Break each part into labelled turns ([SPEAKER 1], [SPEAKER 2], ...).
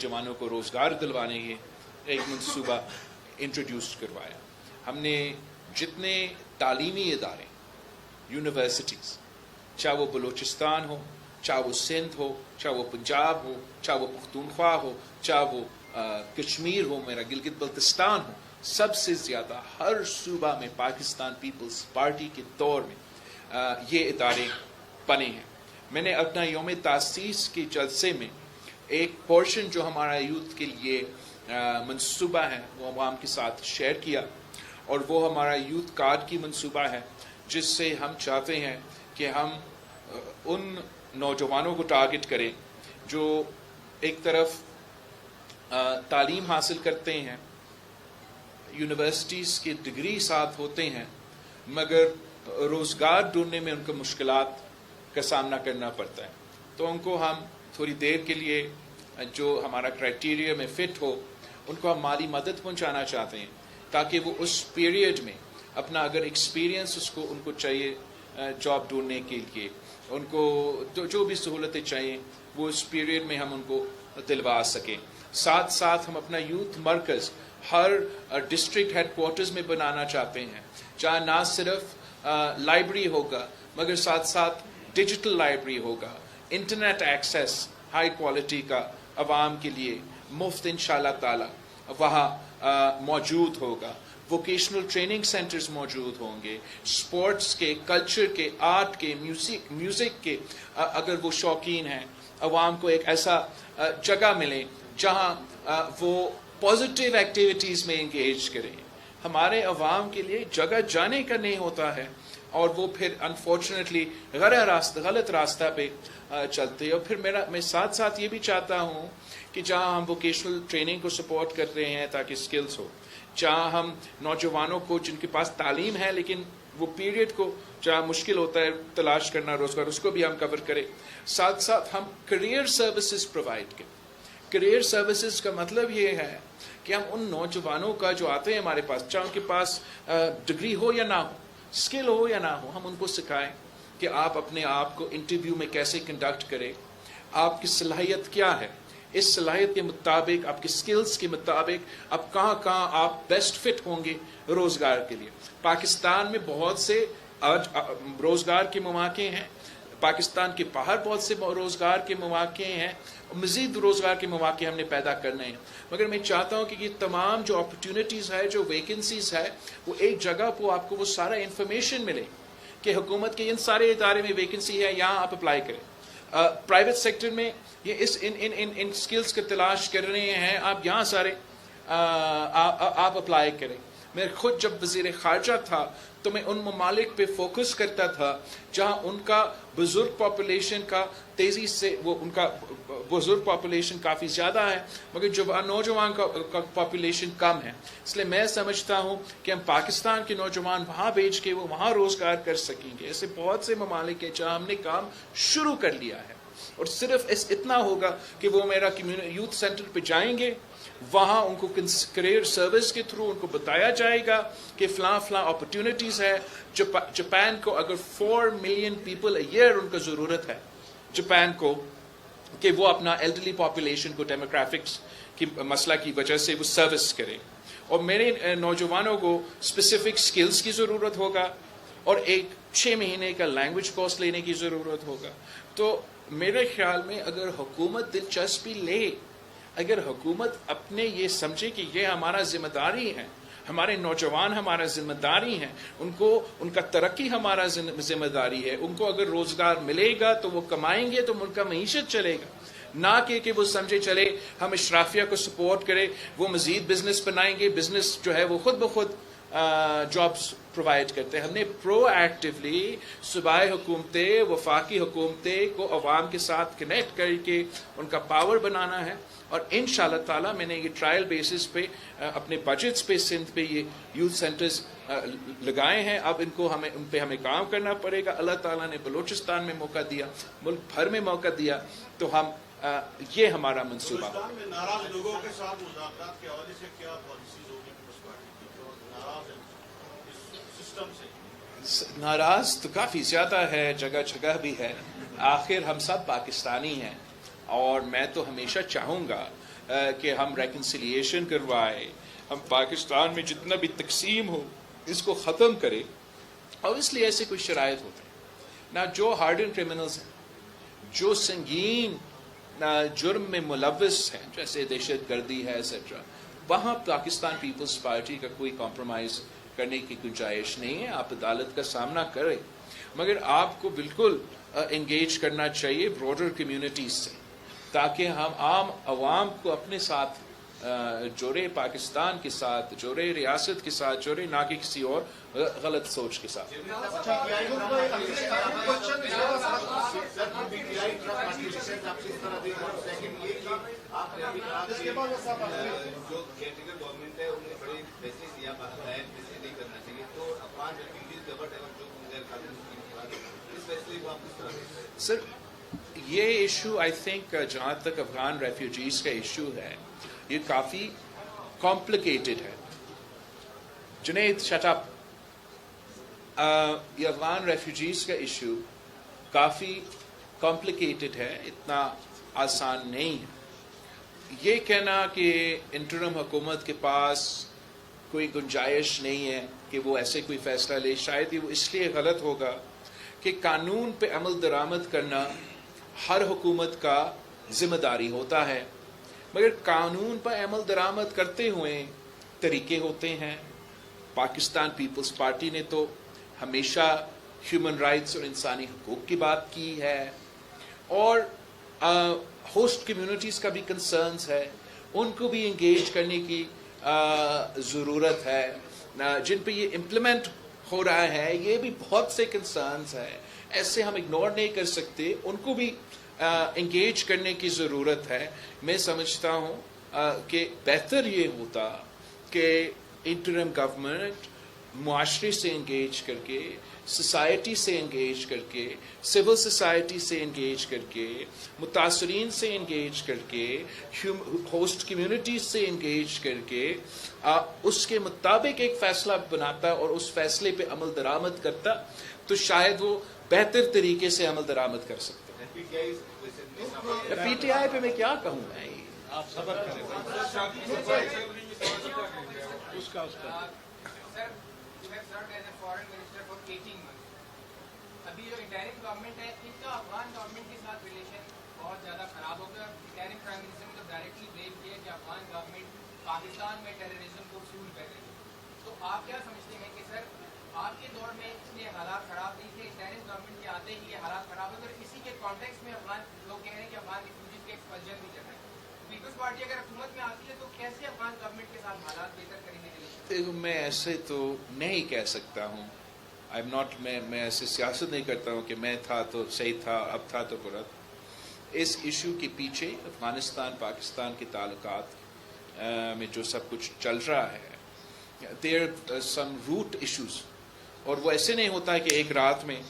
[SPEAKER 1] जवानों को रोज़गार दिलवाने के एक मंसूबा इंट्रोड्यूस करवाया। हमने जितने तालीमी इदारे, यूनिवर्सिटीज़, चाहे वो बलूचिस्तान हो, चाहे वो सिंध हो, चाहे वो पंजाब हो, चाहे वो पख्तूनख्वा हो, चाहे वो कश्मीर हो, मेरा गिलगित बल्तिस्तान हो, सबसे ज़्यादा हर सूबा में पाकिस्तान पीपल्स पार्टी के दौर में ये इदारे बने हैं। मैंने अपना यौम तासीस के जलसे में एक पोर्शन जो हमारा यूथ के लिए मंसूबा है वो अवाम के साथ शेयर किया, और वो हमारा यूथ कार्ड की मंसूबा है, जिससे हम चाहते हैं कि हम उन नौजवानों को टारगेट करें जो एक तरफ तालीम हासिल करते हैं, यूनिवर्सिटीज़ की डिग्री साथ होते हैं, मगर रोज़गार ढूंढने में उनको मुश्किलात का सामना करना पड़ता है। तो उनको हम थोड़ी देर के लिए जो हमारा क्राइटेरिया में फ़िट हो, उनको हम माली मदद पहुंचाना चाहते हैं, ताकि वो उस पीरियड में अपना अगर एक्सपीरियंस उसको उनको चाहिए जॉब ढूंढने के लिए, उनको जो भी सहूलतें चाहिए वो इस पीरियड में हम उनको दिलवा सकें। साथ साथ हम अपना यूथ मरकज़ हर डिस्ट्रिक्ट हेडक्वार्टर्स में बनाना चाहते हैं, जहाँ ना सिर्फ लाइब्रेरी होगा मगर साथ साथ डिजिटल लाइब्रेरी होगा, इंटरनेट एक्सेस हाई क्वालिटी का अवाम के लिए मुफ्त इंशाल्लाह ताला वहाँ मौजूद होगा, वोकेशनल ट्रेनिंग सेंटर्स मौजूद होंगे, स्पोर्ट्स के, कल्चर के, आर्ट के, म्यूज़िक के अगर वो शौकीन हैं, अवाम को एक ऐसा जगह मिले जहाँ वो पॉजिटिव एक्टिविटीज़ में इंगेज करें। हमारे अवाम के लिए जगह जाने का नहीं होता है और वो फिर अनफॉर्चुनेटली गलत रास्ता पे चलते हैं। और फिर मैं साथ साथ ये भी चाहता हूँ कि जहाँ हम वोकेशनल ट्रेनिंग को सपोर्ट कर रहे हैं ताकि स्किल्स हो, जहाँ हम नौजवानों को जिनके पास तालीम है लेकिन वो पीरियड को जहाँ मुश्किल होता है तलाश करना रोज़गार, उसको भी हम कवर करें। साथ साथ हम करियर सर्विसेज प्रोवाइड करें। करियर सर्विसेज का मतलब ये है कि हम उन नौजवानों का जो आते हैं हमारे पास, चाहे उनके पास डिग्री हो या ना हो, स्किल हो या ना हो, हम उनको सिखाएं कि आप अपने आप को इंटरव्यू में कैसे कंडक्ट करें, आपकी सलाहियत क्या है, इस सलाहियत के मुताबिक, आपके स्किल्स के मुताबिक आप कहाँ आप बेस्ट फिट होंगे रोज़गार के लिए। पाकिस्तान में बहुत से आज रोज़गार के मौके हैं, पाकिस्तान के बाहर बहुत से रोज़गार के मौके हैं, मज़ीद रोज़गार के मौके हमने पैदा करने हैं। मगर मैं चाहता हूँ कि ये तमाम जो अपॉर्चुनिटीज़ है, जो वैकेंसीज़ है, वो एक जगह पर आपको वो सारा इन्फॉर्मेशन मिले कि हुकूमत के इन सारे इदारे में वैकेंसी है, यहाँ आप अप्लाई करें। प्राइवेट सेक्टर में ये इन स्किल्स की तलाश कर रहे हैं, आप यहाँ सारे आप अप्लाई करें। मैं खुद जब वज़ीर ख़ारजा था तो मैं उन ममालिक पे फोकस करता था जहाँ उनका बुज़ुर्ग पॉपुलेशन का तेज़ी से उनका बुज़ुर्ग पॉपुलेशन काफ़ी ज़्यादा है मगर जो नौजवान का पॉपुलेशन कम है। इसलिए मैं समझता हूँ कि हम पाकिस्तान के नौजवान वहाँ भेज के वो वहाँ रोज़गार कर सकेंगे। ऐसे बहुत से ममालिक हैं जहाँ हमने काम शुरू कर लिया है, और सिर्फ इतना होगा कि वो मेरा यूथ सेंटर पे जाएंगे, वहाँ उनको करियर सर्विस के थ्रू उनको बताया जाएगा कि फ़लाँ अपॉर्चुनिटीज़ है। जापान को अगर 4 मिलियन पीपल अ ईयर उनको ज़रूरत है जापान को, कि वो अपना एल्डरली पॉपुलेशन को डेमोग्राफिक्स की मसला की वजह से वो सर्विस करें, और मेरे नौजवानों को स्पेसिफिक स्किल्स की ज़रूरत होगा और एक 6 महीने का लैंग्वेज कोर्स लेने की ज़रूरत होगा। तो मेरे ख्याल में अगर हुकूमत दिलचस्पी ले, अगर हुकूमत अपने ये समझे कि ये हमारा जिम्मेदारी है, हमारे नौजवान हमारा जिम्मेदारी है, उनको उनका तरक्की हमारा जिम्मेदारी है, उनको अगर रोज़गार मिलेगा तो वो कमाएंगे तो मुल्क का मईशत चलेगा, ना कि वो समझे चले हम इशराफिया को सपोर्ट करें, वो मज़ीद बिजनेस बनाएंगे, बिजनेस जो है वो खुद ब खुद जॉब्स प्रोवाइड करते हैं। हमने प्रोएक्टिवली सूबाई हुकूमतें, वफाकी हुकूमतें को अवाम के साथ कनेक्ट करके उनका पावर बनाना है, और इंशाअल्लाह ताला मैंने ये ट्रायल बेसिस पे अपने बजट्स पे सिंध पे ये यूथ सेंटर्स लगाए हैं। अब इनको उन पे हमें काम करना पड़ेगा। अल्लाह ताला ने बलूचिस्तान में मौका दिया, मुल्क भर में मौका दिया, तो हम ये हमारा मंसूबा।
[SPEAKER 2] नाराज लोगों के साथ मुज़ाकरात के हवाले से क्या पॉलिसीज होगी?
[SPEAKER 1] नाराज तो काफ़ी ज़्यादा है, जगह जगह भी है। आखिर हम सब पाकिस्तानी हैं, और मैं तो हमेशा चाहूँगा کہ ہم ریکنسیلیشن کروائے, ہم پاکستان میں جتنا بھی تقسیم ہو اس کو ختم کرے, اور اس لیے ایسے کوئی شرائط ہوتے ہیں نہ. جو ہارڈن کرمنلز ہیں, جو سنگین جرم میں ملوث ہیں جیسے دہشت گردی ہے ایٹسٹرا, وہاں پاکستان پیپلز پارٹی کا کوئی کمپرومائز کرنے کی گنجائش نہیں ہے. آپ عدالت کا سامنا کریں, مگر آپ کو بالکل انگیج کرنا چاہیے براڈر کمیونٹیز سے, تاکہ ہم عام عوام کو اپنے ساتھ جوڑے, پاکستان کے ساتھ جوڑے, ریاست کے ساتھ جوڑے, نہ کہ کسی اور غلط سوچ کے ساتھ. سر یہ ایشو آئی تھنک جہاں تک افغان ریفیوجیز کا ایشو ہے یہ کافی کمپلیکیٹڈ ہے. Junaid shut up. یہ افغان ریفیوجیز کا ایشو کافی کمپلیکیٹڈ ہے, اتنا آسان نہیں ہے. یہ کہنا کہ انٹرم حکومت کے پاس کوئی گنجائش نہیں ہے کہ وہ ایسے کوئی فیصلہ لے, شاید وہ اس لیے غلط ہوگا کہ قانون پہ عمل درآمد کرنا ہر حکومت کا ذمہ داری ہوتا ہے, مگر قانون پر عمل درآمد کرتے ہوئے طریقے ہوتے ہیں. پاکستان پیپلز پارٹی نے تو ہمیشہ ہیومن رائٹس اور انسانی حقوق کی بات کی ہے, اور ہوسٹ کمیونٹیز کا بھی کنسرنز ہے, ان کو بھی انگیج کرنے کی ضرورت ہے. جن پہ یہ امپلیمنٹ ہو رہا ہے یہ بھی بہت سے کنسرنز ہیں, ایسے ہم اگنور نہیں کر سکتے, ان کو بھی انگیج کرنے کی ضرورت ہے. میں سمجھتا ہوں کہ بہتر یہ ہوتا کہ انٹرم گورنمنٹ معاشرے سے انگیج کر کے, سوسائٹی سے انگیج کر کے, سول سوسائٹی سے انگیج کر کے, متاثرین سے انگیج کر کے, ہوسٹ کمیونٹیز سے انگیج کر کے اس کے مطابق ایک فیصلہ بناتا اور اس فیصلے پہ عمل درآمد کرتا, تو شاید وہ بہتر طریقے سے عمل درآمد کر سکتے. پی ٹی آئی پہ میں کیا کہوں, میں
[SPEAKER 2] آپ صبر کریں.
[SPEAKER 3] ابھی جو انٹرم گورنمنٹ ہے ان کا افغان گورنمنٹ کے ساتھ ریلیشن بہت زیادہ خراب ہو گیا. انٹرم پرائم منسٹر نے تو ڈائریکٹلی بلیم کیا کہ افغان گورنمنٹ پاکستان میں ٹیررزم کو فیول کر رہی ہے. تو آپ کیا سمجھتے ہیں کہ سر آپ کے دور میں اس لیے حالات خراب نہیں تھے, انٹرم گورنمنٹ کے آتے ہی یہ حالات خراب ہو گئے, اور اسی کے کانٹیکس میں افغان لوگ کہہ رہے ہیں کہ افغان ریفیوجیز کے ایکسپلژن بھی چل رہا ہے. پیپلز پارٹی اگر حکومت میں آتی ہے تو کیسے افغان گورنمنٹ کے ساتھ حالات بہتر کریں گے؟
[SPEAKER 1] میں ایسے تو نہیں کہہ سکتا ہوں. میں ایسے سیاست نہیں کرتا ہوں کہ میں تھا تو صحیح تھا, اب تھا تو برا. اس ایشو کے پیچھے افغانستان پاکستان کے تعلقات میں جو سب کچھ چل رہا ہے, دیر سم روٹ ایشوز, اور وہ ایسے نہیں ہوتا کہ ایک رات میں,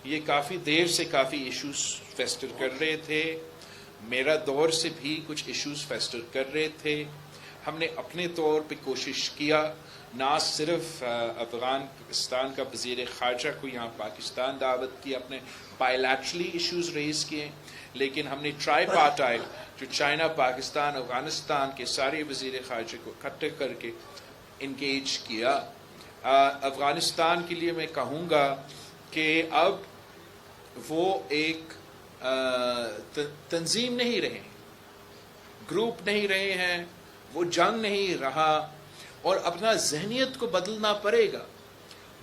[SPEAKER 1] یہ کافی دیر سے کافی ایشوز فیسٹر کر رہے تھے. میرا دور سے بھی کچھ ایشوز فیسٹر کر رہے تھے. ہم نے اپنے طور پہ کوشش کیا, نہ صرف افغانستان کا وزیر خارجہ کو یہاں پاکستان دعوت کی, اپنے بائیلیٹرلی ایشوز ریز کیے, لیکن ہم نے ٹرائی پارٹائٹ جو چائنا, پاکستان, افغانستان کے سارے وزیر خارجہ کو اکٹھے کر کے انگیج کیا. افغانستان کے لیے میں کہوں گا کہ اب وہ ایک تنظیم نہیں رہے, گروپ نہیں رہے ہیں, وہ جنگ نہیں رہا, اور اپنا ذہنیت کو بدلنا پڑے گا.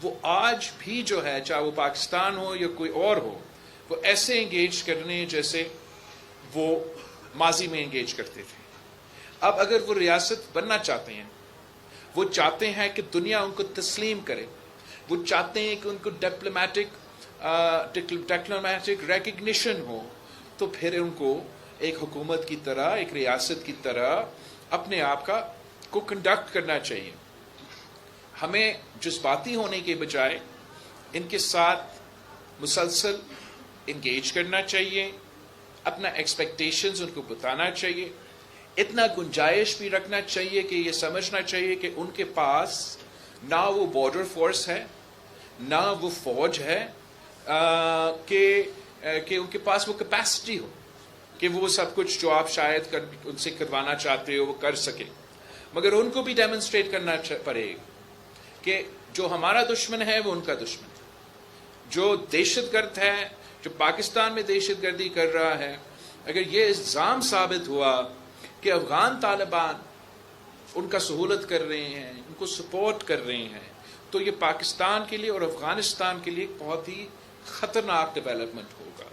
[SPEAKER 1] وہ آج بھی جو ہے, چاہے وہ پاکستان ہو یا کوئی اور ہو, وہ ایسے انگیج کرنے جیسے وہ ماضی میں انگیج کرتے تھے. اب اگر وہ ریاست بننا چاہتے ہیں, وہ چاہتے ہیں کہ دنیا ان کو تسلیم کرے, وہ چاہتے ہیں کہ ان کو ڈپلومیٹک ریکگنیشن ہو, تو پھر ان کو ایک حکومت کی طرح, ایک ریاست کی طرح اپنے آپ کو کنڈکٹ کرنا چاہیے. ہمیں جذباتی ہونے کے بجائے ان کے ساتھ مسلسل انگیج کرنا چاہیے, اپنا ایکسپیکٹیشنز ان کو بتانا چاہیے, اتنا گنجائش بھی رکھنا چاہیے کہ یہ سمجھنا چاہیے کہ ان کے پاس نہ وہ بارڈر فورس ہے, نہ وہ فوج ہے, کہ ان کے پاس وہ کیپیسٹی ہو. کہ وہ سب کچھ جو آپ شاید ان سے کروانا چاہتے ہو وہ کر سکے، مگر ان کو بھی ڈیمونسٹریٹ کرنا پڑے گا کہ جو ہمارا دشمن ہے وہ ان کا دشمن ہے، جو دہشت گرد ہے، جو پاکستان میں دہشت گردی کر رہا ہے، اگر یہ الزام ثابت ہوا کہ افغان طالبان ان کا سہولت کر رہے ہیں، ان کو سپورٹ کر رہے ہیں، تو یہ پاکستان کے لیے اور افغانستان کے لیے ایک بہت ہی خطرناک ڈیولپمنٹ ہوگا۔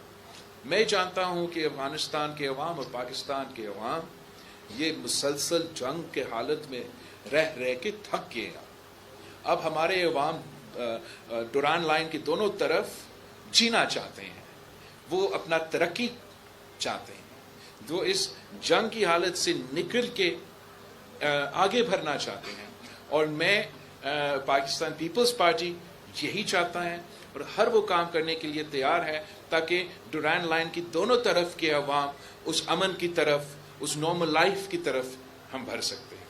[SPEAKER 1] میں جانتا ہوں کہ افغانستان کے عوام اور پاکستان کے عوام یہ مسلسل جنگ کے حالت میں رہ کے تھک گئے ہیں۔ اب ہمارے عوام ڈوران لائن کی دونوں طرف جینا چاہتے ہیں، وہ اپنا ترقی چاہتے ہیں، وہ اس جنگ کی حالت سے نکل کے آگے بڑھنا چاہتے ہیں، اور میں پاکستان پیپلز پارٹی یہی چاہتا ہے اور ہر وہ کام کرنے کے لیے تیار ہے تاکہ ڈوران لائن کی دونوں طرف کے عوام اس امن کی طرف، اس نارمل لائف کی طرف ہم بڑھ سکتے ہیں۔